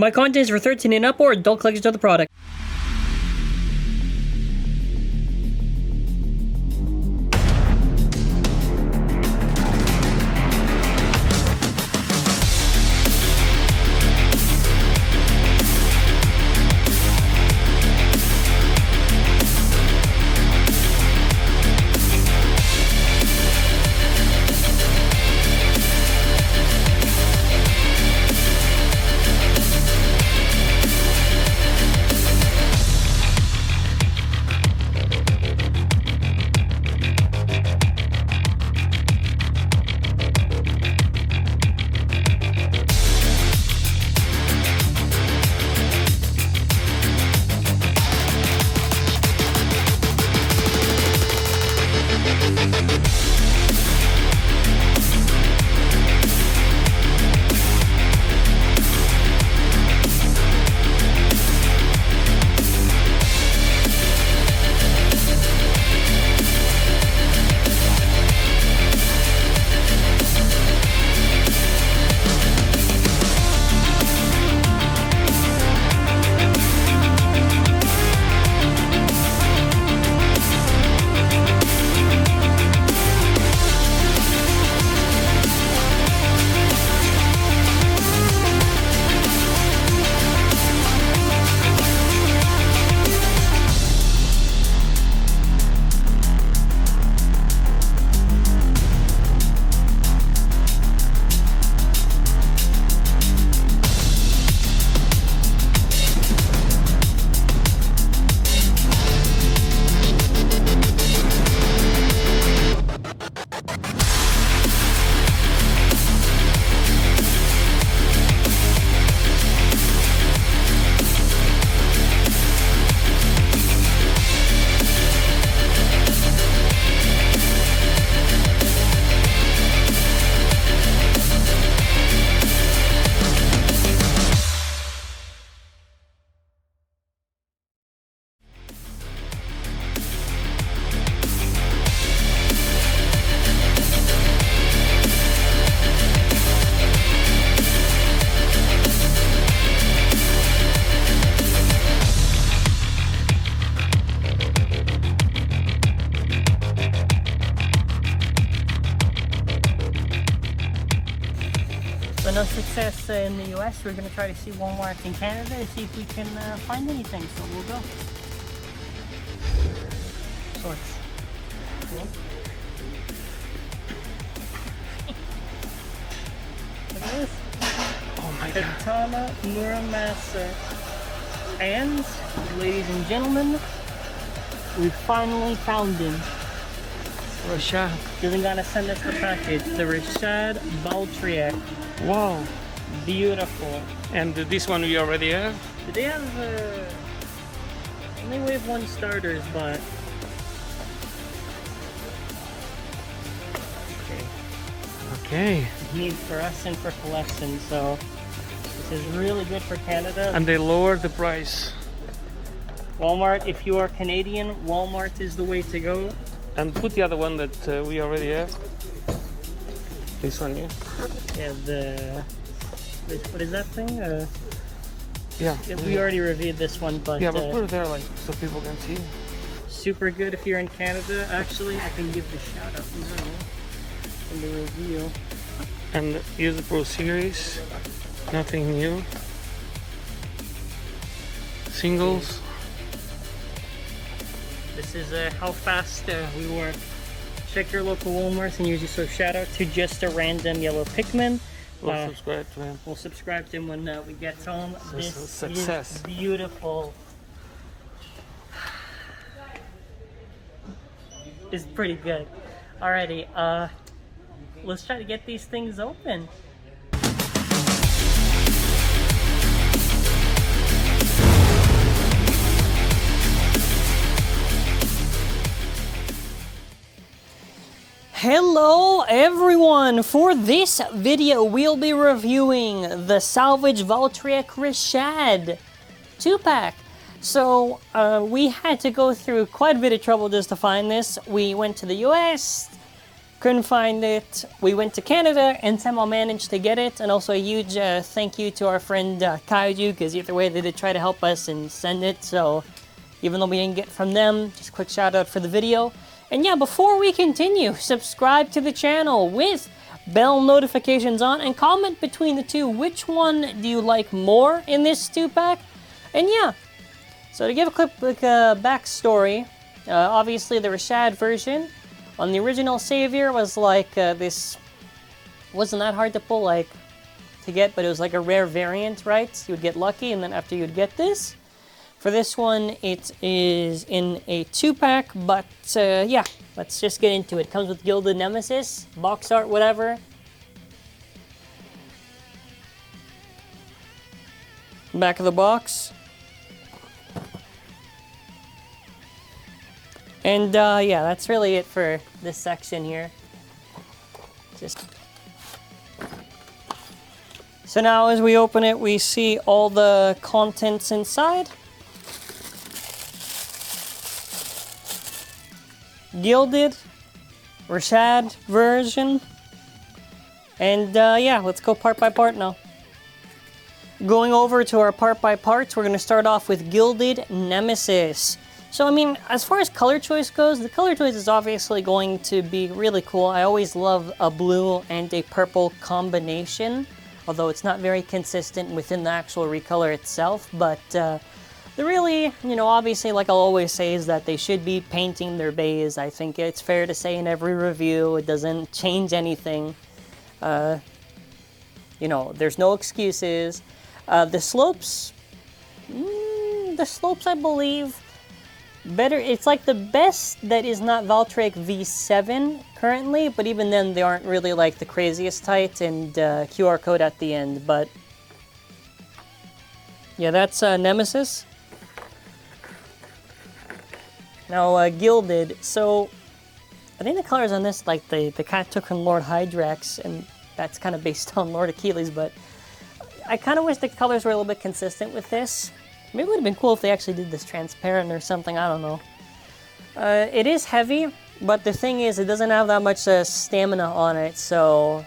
My content is for 13 and up or adult collectors of the product. So no success in the US. We're gonna try to see Walmart in Canada and see if we can find anything. So we'll go. Sorts. Cool. Look at this. Oh my god. Katana Muramasa. And ladies and gentlemen, we finally found him. RASHAD. Isn't gonna send us the package. The RASHAD Valtryek. Wow. Beautiful. And this one we already have? They have only wave 1 starters, but Okay. need for us and for collection. So this is really good for Canada. And they lowered the price. Walmart, if you are Canadian, Walmart is the way to go. And put the other one that we already have. This one, yeah? Yeah, what is that thing? Yeah. We already reviewed this one, but yeah, but put it there like so people can see. super good if you're in Canada. Actually, I can give the shout out now in the review. And use the Pro Series. Nothing new. Singles. This is how fast we work. Check your local Walmarts and use it. So shout out to Just a Random Yellow Pikmin. We'll subscribe to him. We'll subscribe to him when we get home. This success. is beautiful. It's pretty good. Alrighty, let's try to get these things open. Hello everyone! For this video we'll be reviewing the Salvage Valtryek RASHAD 2-pack. So we had to go through quite a bit of trouble just to find this. We went to the US, Couldn't find it. We went to Canada and somehow managed to get it. And also a huge thank you to our friend Kaiju, because either way they did try to help us and send it. So even though we didn't get from them, just a quick shout out for the video. And yeah, before we continue, subscribe to the channel with bell notifications on and comment between the two. Which one do you like more in this 2-pack? And yeah, so to give a quick backstory, obviously the RASHAD version on the original Savior was like this, wasn't that hard to pull, like, to get, but it was like a rare variant, right? You would get lucky, and then after you'd get this. For this one, it is in a 2-pack, but yeah, let's just get into it. It comes with Gilded Nemesis, box art, whatever. Back of the box. And yeah, that's really it for this section here. So now as we open it, we see all the contents inside. Gilded, RASHAD version. And yeah, let's go part by part now. Going over to our part by parts, we're going to start off with Gilded Nemesis. So, I mean, as far as color choice goes, the color choice is obviously going to be really cool. I always love a blue and a purple combination, although it's not very consistent within the actual recolor itself. But the really, you know, obviously, like I'll always say, is that they should be painting their bays. I think it's fair to say in every review, it doesn't change anything. You know, there's no excuses. The slopes, I believe, better. It's like the best that is not Valtryek V7 currently, but even then they aren't really like the craziest tight, and QR code at the end. But yeah, that's Nemesis. Now Gilded. So I think the colors on this, like they kind of took from Lord Hydrax, and that's kind of based on Lord Achilles, but I kind of wish the colors were a little bit consistent with this. Maybe it would have been cool if they actually did this transparent or something, I don't know. It is heavy, but the thing is, it doesn't have that much stamina on it, so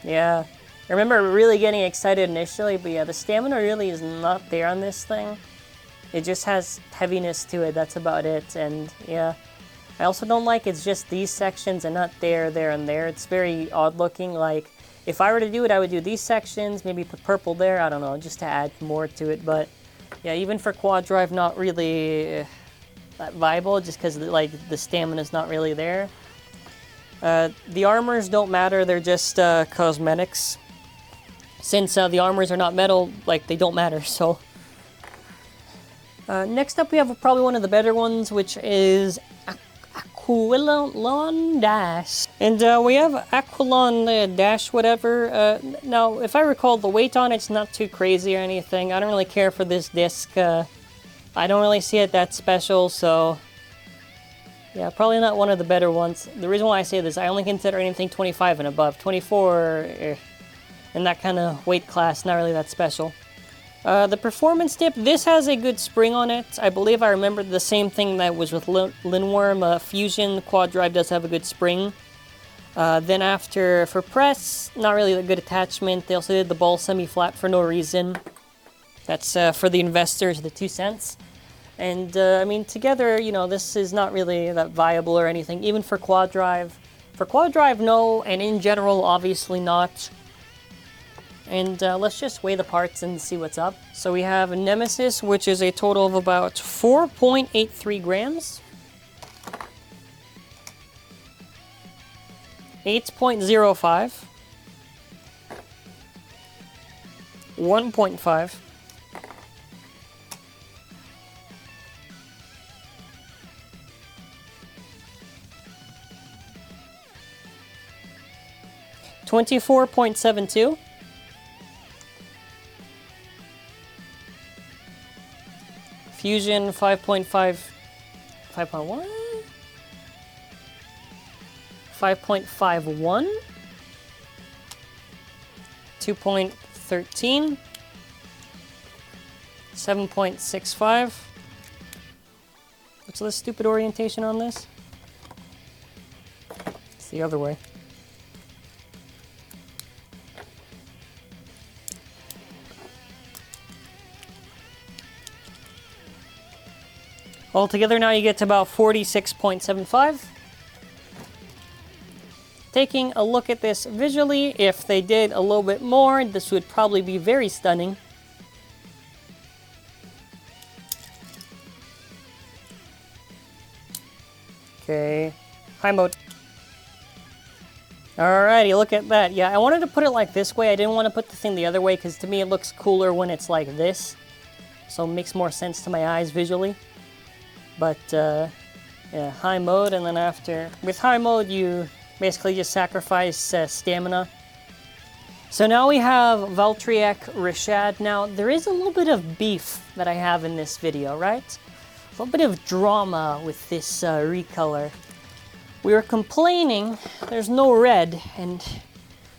yeah. I remember really getting excited initially, but yeah, the stamina really is not there on this thing. It just has heaviness to it, that's about it, and yeah. I also don't like it's just these sections and not there, there, and there. It's very odd looking. Like, if I were to do it, I would do these sections, maybe put purple there, I don't know, just to add more to it, but yeah, even for QuadDrive, not really that viable, just because like the stamina is not really there. The armors don't matter; they're just cosmetics. Since the armors are not metal, like they don't matter. So next up, we have probably one of the better ones, which is Aquilon Dash. And we have Aquilon Dash whatever. Now, if I recall, the weight on it's not too crazy or anything. I don't really care for this disc. I don't really see it that special, so yeah, probably not one of the better ones. The reason why I say this, I only consider anything 25 and above. 24 in that kind of weight class, not really that special. The performance tip, this has a good spring on it. I believe I remember the same thing that was with Linworm. Fusion QuadDrive does have a good spring. Then after, for press, not really a good attachment. They also did the ball semi-flat for no reason. That's for the investors, the 2 cents. And I mean, together, you know, this is not really that viable or anything, even for QuadDrive. For QuadDrive, no, and in general, obviously not. And let's just weigh the parts and see what's up. So we have a Nemesis, which is a total of about 4.83 grams. 8.05. 1.5. 24.72. Fusion 5.5, 5.1? 5.51. 2.13. 7.65. What's the stupid orientation on this? Let's the other way. Altogether now you get to about 46.75. Taking a look at this visually, if they did a little bit more, this would probably be very stunning. Okay, high mode. Alrighty, look at that. Yeah, I wanted to put it like this way. I didn't want to put the thing the other way because to me it looks cooler when it's like this. So it makes more sense to my eyes visually. But, yeah, high mode, and then after... With high mode, you basically just sacrifice stamina. So now we have Valtryek, RASHAD. Now, there is a little bit of beef that I have in this video, right? A little bit of drama with this recolor. We were complaining there's no red, and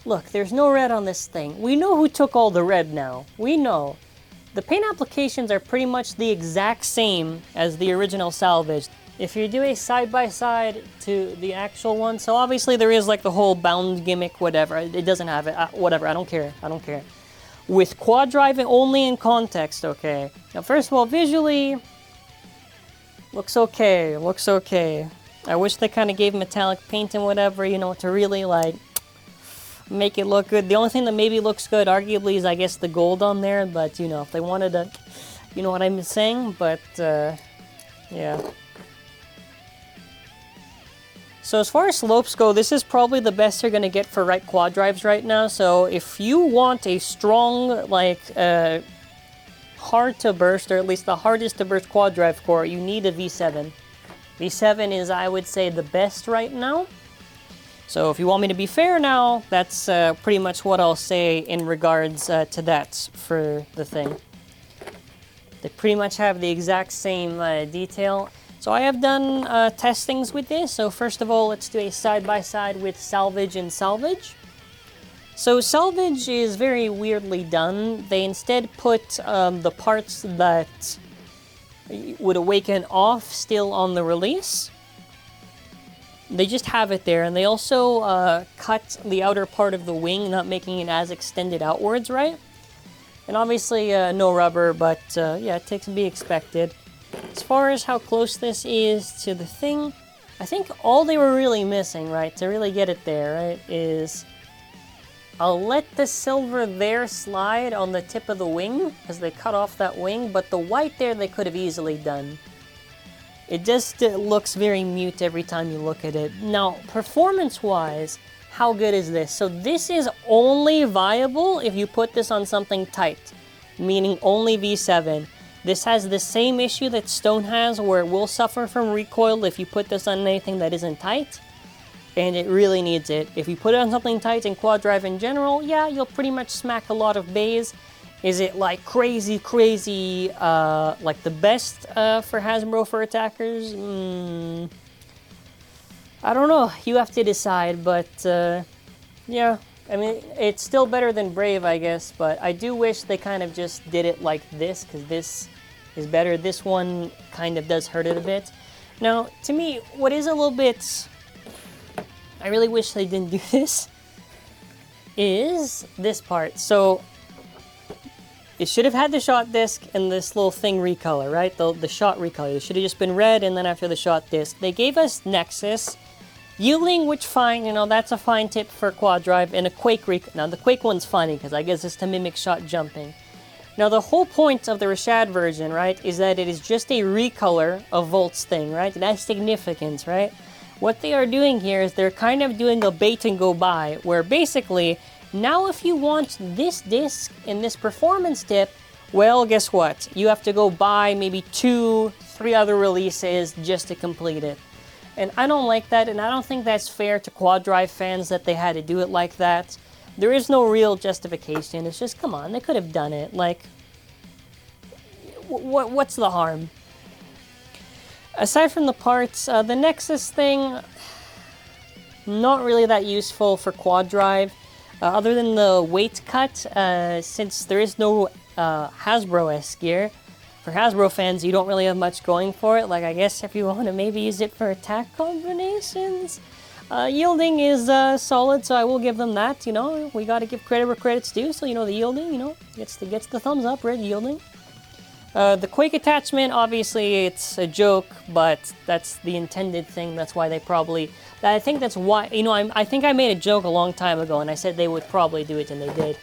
look, there's no red on this thing. We know who took all the red now. We know. The paint applications are pretty much the exact same as the original salvage. If you do a side-by-side to the actual one, so obviously there is like the whole bound gimmick, whatever. It doesn't have it, whatever, I don't care, I don't care. With QuadDrive only in context, okay. Now first of all, visually, looks okay, looks okay. I wish they kind of gave metallic paint and whatever, you know, to really like make it look good. The only thing that maybe looks good, arguably, is I guess the gold on there, but you know, if they wanted to, you know what I'm saying, but yeah. So as far as slopes go, this is probably the best you're gonna get for QuadDrives right now. So if you want a strong, like, hard to burst, or at least the hardest to burst QuadDrive core, you need a V7. V7 is, I would say, the best right now. So if you want me to be fair now, that's pretty much what I'll say in regards to that for the thing. They pretty much have the exact same detail. So I have done testings with this. So first of all, let's do a side-by-side with salvage and salvage. So salvage is very weirdly done. They instead put the parts that would awaken off still on the release. They just have it there, and they also cut the outer part of the wing, not making it as extended outwards, right? And obviously no rubber, but yeah, it takes to be expected. As far as how close this is to the thing, I think all they were really missing, right, to really get it there, right, is I'll let the silver there slide on the tip of the wing, because they cut off that wing, but the white there they could have easily done. It just looks very mute every time you look at it. Now, performance-wise, how good is this? So this is only viable if you put this on something tight, meaning only V7. This has the same issue that Stone has, where it will suffer from recoil if you put this on anything that isn't tight, and it really needs it. If you put it on something tight in QuadDrive in general, yeah, you'll pretty much smack a lot of bays. Is it like crazy, like the best for HASBRO for attackers? I don't know. You have to decide, but yeah. I mean, it's still better than Brave, I guess, but I do wish they kind of just did it like this, because this is better. This one kind of does hurt it a bit. Now, to me, what is a little bit... I really wish they didn't do this, is this part. So, it should have had the shot disc and this little thing recolor, right? The shot recolor. It should have just been red, and then after the shot disc. They gave us Nexus, Yielding, which fine, you know, that's a fine tip for QuadDrive, and a Quake Now, the Quake one's funny, because I guess it's to mimic shot jumping. Now, the whole point of the RASHAD version, right, is that it is just a recolor of Volt's thing, right? It has significance, right? What they are doing here is they're kind of doing a bait and go by, where basically, now if you want this disc and this performance tip, well, guess what? You have to go buy maybe 2, 3 other releases just to complete it. And I don't like that, and I don't think that's fair to QuadDrive fans that they had to do it like that. There is no real justification. It's just, come on, they could have done it. Like, what's the harm? Aside from the parts, the Nexus thing, not really that useful for QuadDrive. Other than the weight cut, since there is no HASBRO S-Gear, for HASBRO fans, you don't really have much going for it. Like, I guess if you want to maybe use it for attack combinations, Yielding is solid, so I will give them that. You know, we got to give credit where credit's due. So you know, the yielding, you know, gets the thumbs up, right? Yielding. The Quake attachment, obviously, it's a joke, but that's the intended thing. That's why they probably. I think that's why. You know, I think I made a joke a long time ago, and I said they would probably do it, and they did.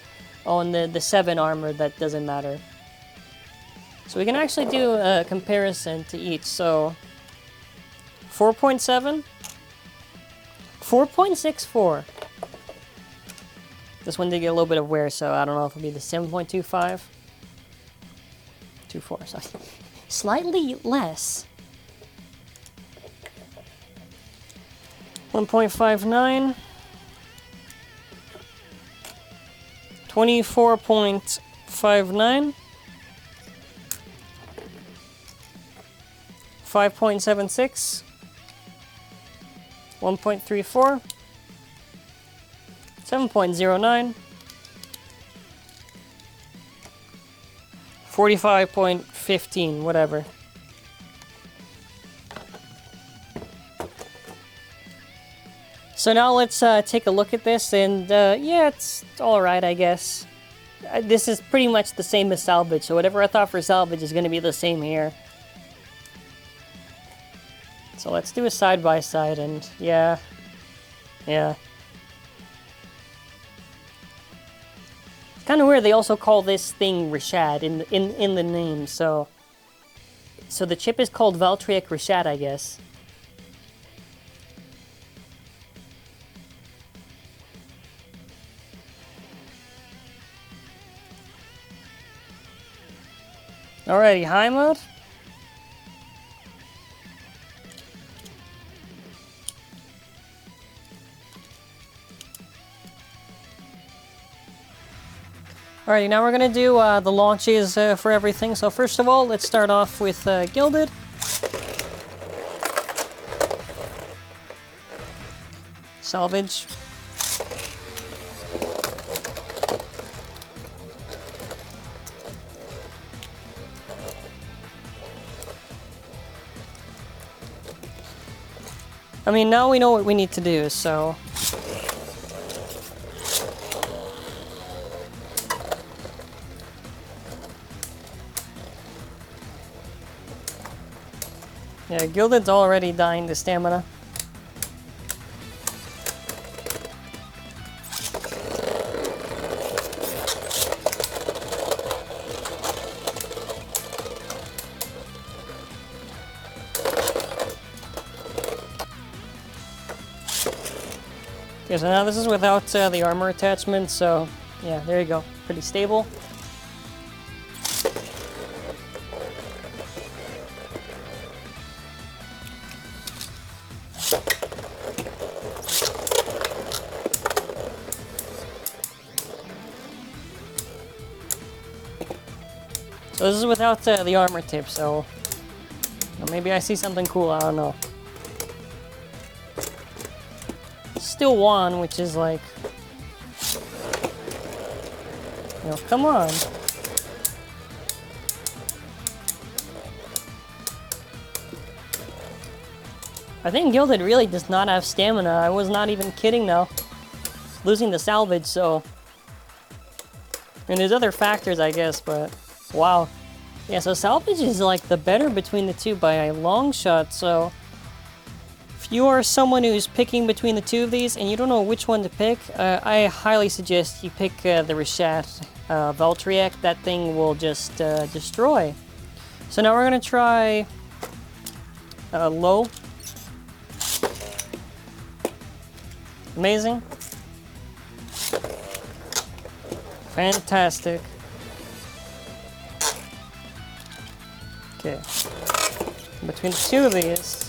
On the 7 armor, that doesn't matter. So we can actually do a comparison to each. So 4.7. 4.64. This one did get a little bit of wear, so I don't know if it'll be the 7.25. 24, sorry. Slightly less. 1.59. 24.59. 5.76. 1.34, 7.09, 45.15, whatever. So now let's take a look at this, and yeah, it's alright, I guess. This is pretty much the same as salvage, so whatever I thought for salvage is going to be the same here. So let's do a side-by-side, and yeah. It's kind of weird they also call this thing RASHAD in the name, so the chip is called Valtryek RASHAD, I guess. Alrighty, high mode. Alrighty, now we're going to do the launches for everything. So first of all, let's start off with Gilded. Salvage. I mean, now we know what we need to do, so... Yeah, Gilded's already dying to stamina. Okay, so now this is without the armor attachment, so yeah, there you go. Pretty stable. So this is without the armor tip, so maybe I see something cool, I don't know. Still one, which is like, you know, come on. I think Gilded really does not have stamina. I was not even kidding now. Losing the salvage, so. And there's other factors, I guess, but wow. Yeah, so salvage is like the better between the two by a long shot, so. If you are someone who's picking between the two of these and you don't know which one to pick, I highly suggest you pick the RASHAD Valtryek. That thing will just destroy. So now we're going to try low. Amazing. Fantastic. Okay. Between the two of these...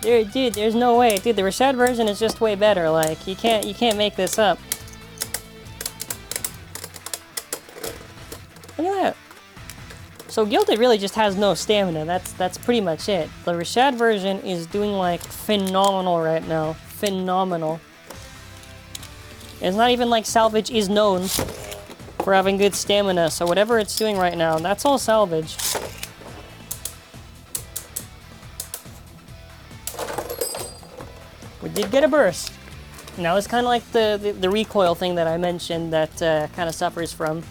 Dude, there's no way. Dude, the RASHAD version is just way better. Like, you can't make this up. Look at that. So Gilded really just has no stamina. That's pretty much it. The RASHAD version is doing like phenomenal right now. Phenomenal. It's not even like salvage is known for having good stamina. So whatever it's doing right now, that's all salvage. did get a burst. Now it's kind of like the recoil thing that I mentioned that kind of suffers from.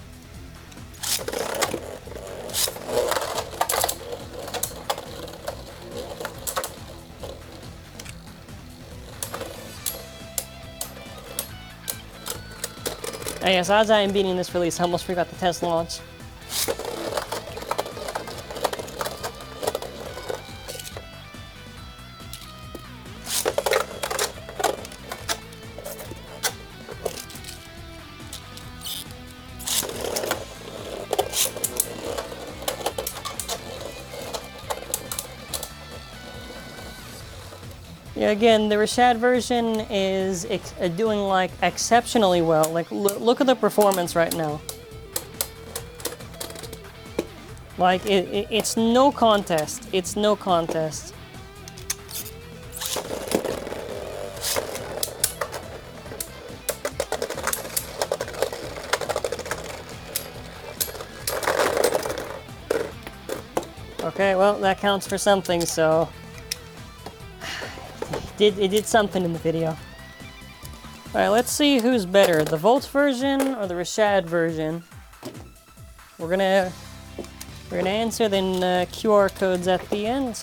Oh yes, as I am beating this release, I almost forgot the test launch. Yeah, again, the RASHAD version is doing like exceptionally well. Like, look at the performance right now. Like, it's no contest. It's no contest. Okay, well, that counts for something, so... It did something in the video. Alright, let's see who's better, the Volt version or the RASHAD version. We're gonna answer then QR codes at the end.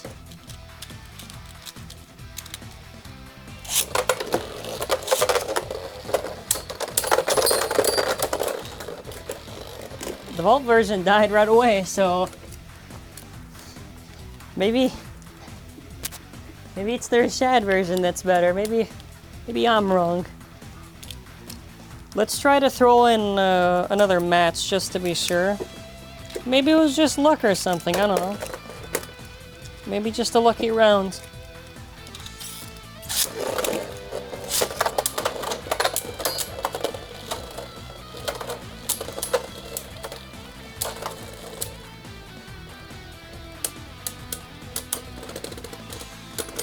The Volt version died right away, so maybe it's the RASHAD version that's better. Maybe I'm wrong. Let's try to throw in another match just to be sure. Maybe it was just luck or something, I don't know. Maybe just a lucky round.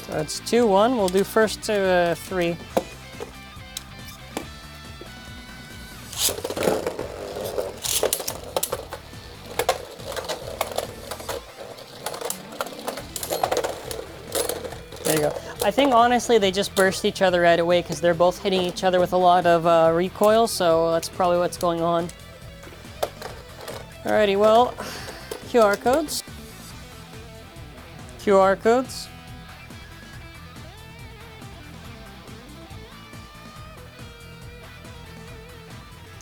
So it's 2-1. We'll do first to 3. There you go. I think honestly they just burst each other right away because they're both hitting each other with a lot of recoil, so that's probably what's going on. Alrighty, well, QR codes. QR codes.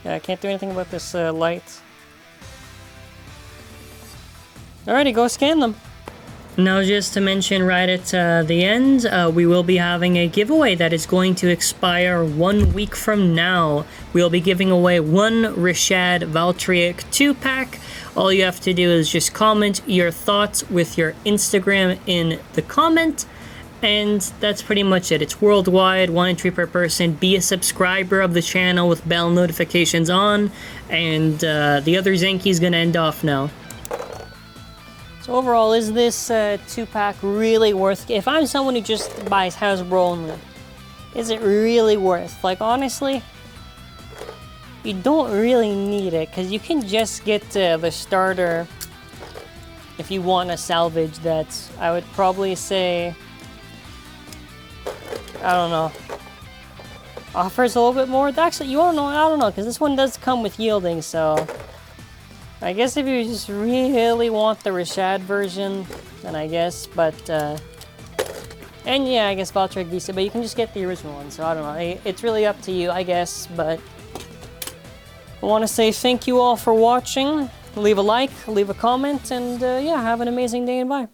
Yeah, I can't do anything about this light. Alrighty, go scan them. Now, just to mention right at the end, we will be having a giveaway that is going to expire 1 week from now. We'll be giving away one RASHAD Valtryek 2-pack. All you have to do is just comment your thoughts with your Instagram in the comment. And that's pretty much it. It's worldwide, 1 entry per person. Be a subscriber of the channel with bell notifications on. And the other zankye is going to end off now. So overall, is this 2-pack really worth... If I'm someone who just buys HASBRO only, is it really worth? Like, honestly, you don't really need it. Because you can just get the starter if you want a salvage that I would probably say... I don't know. Offers a little bit more. Actually, you won't know. I don't know, because this one does come with yielding, so I guess if you just really want the RASHAD version, then I guess. But and yeah, I guess Valtryek VC, but you can just get the original one. So I don't know. It's really up to you, I guess. But I want to say thank you all for watching. Leave a like, leave a comment, and yeah, have an amazing day and bye.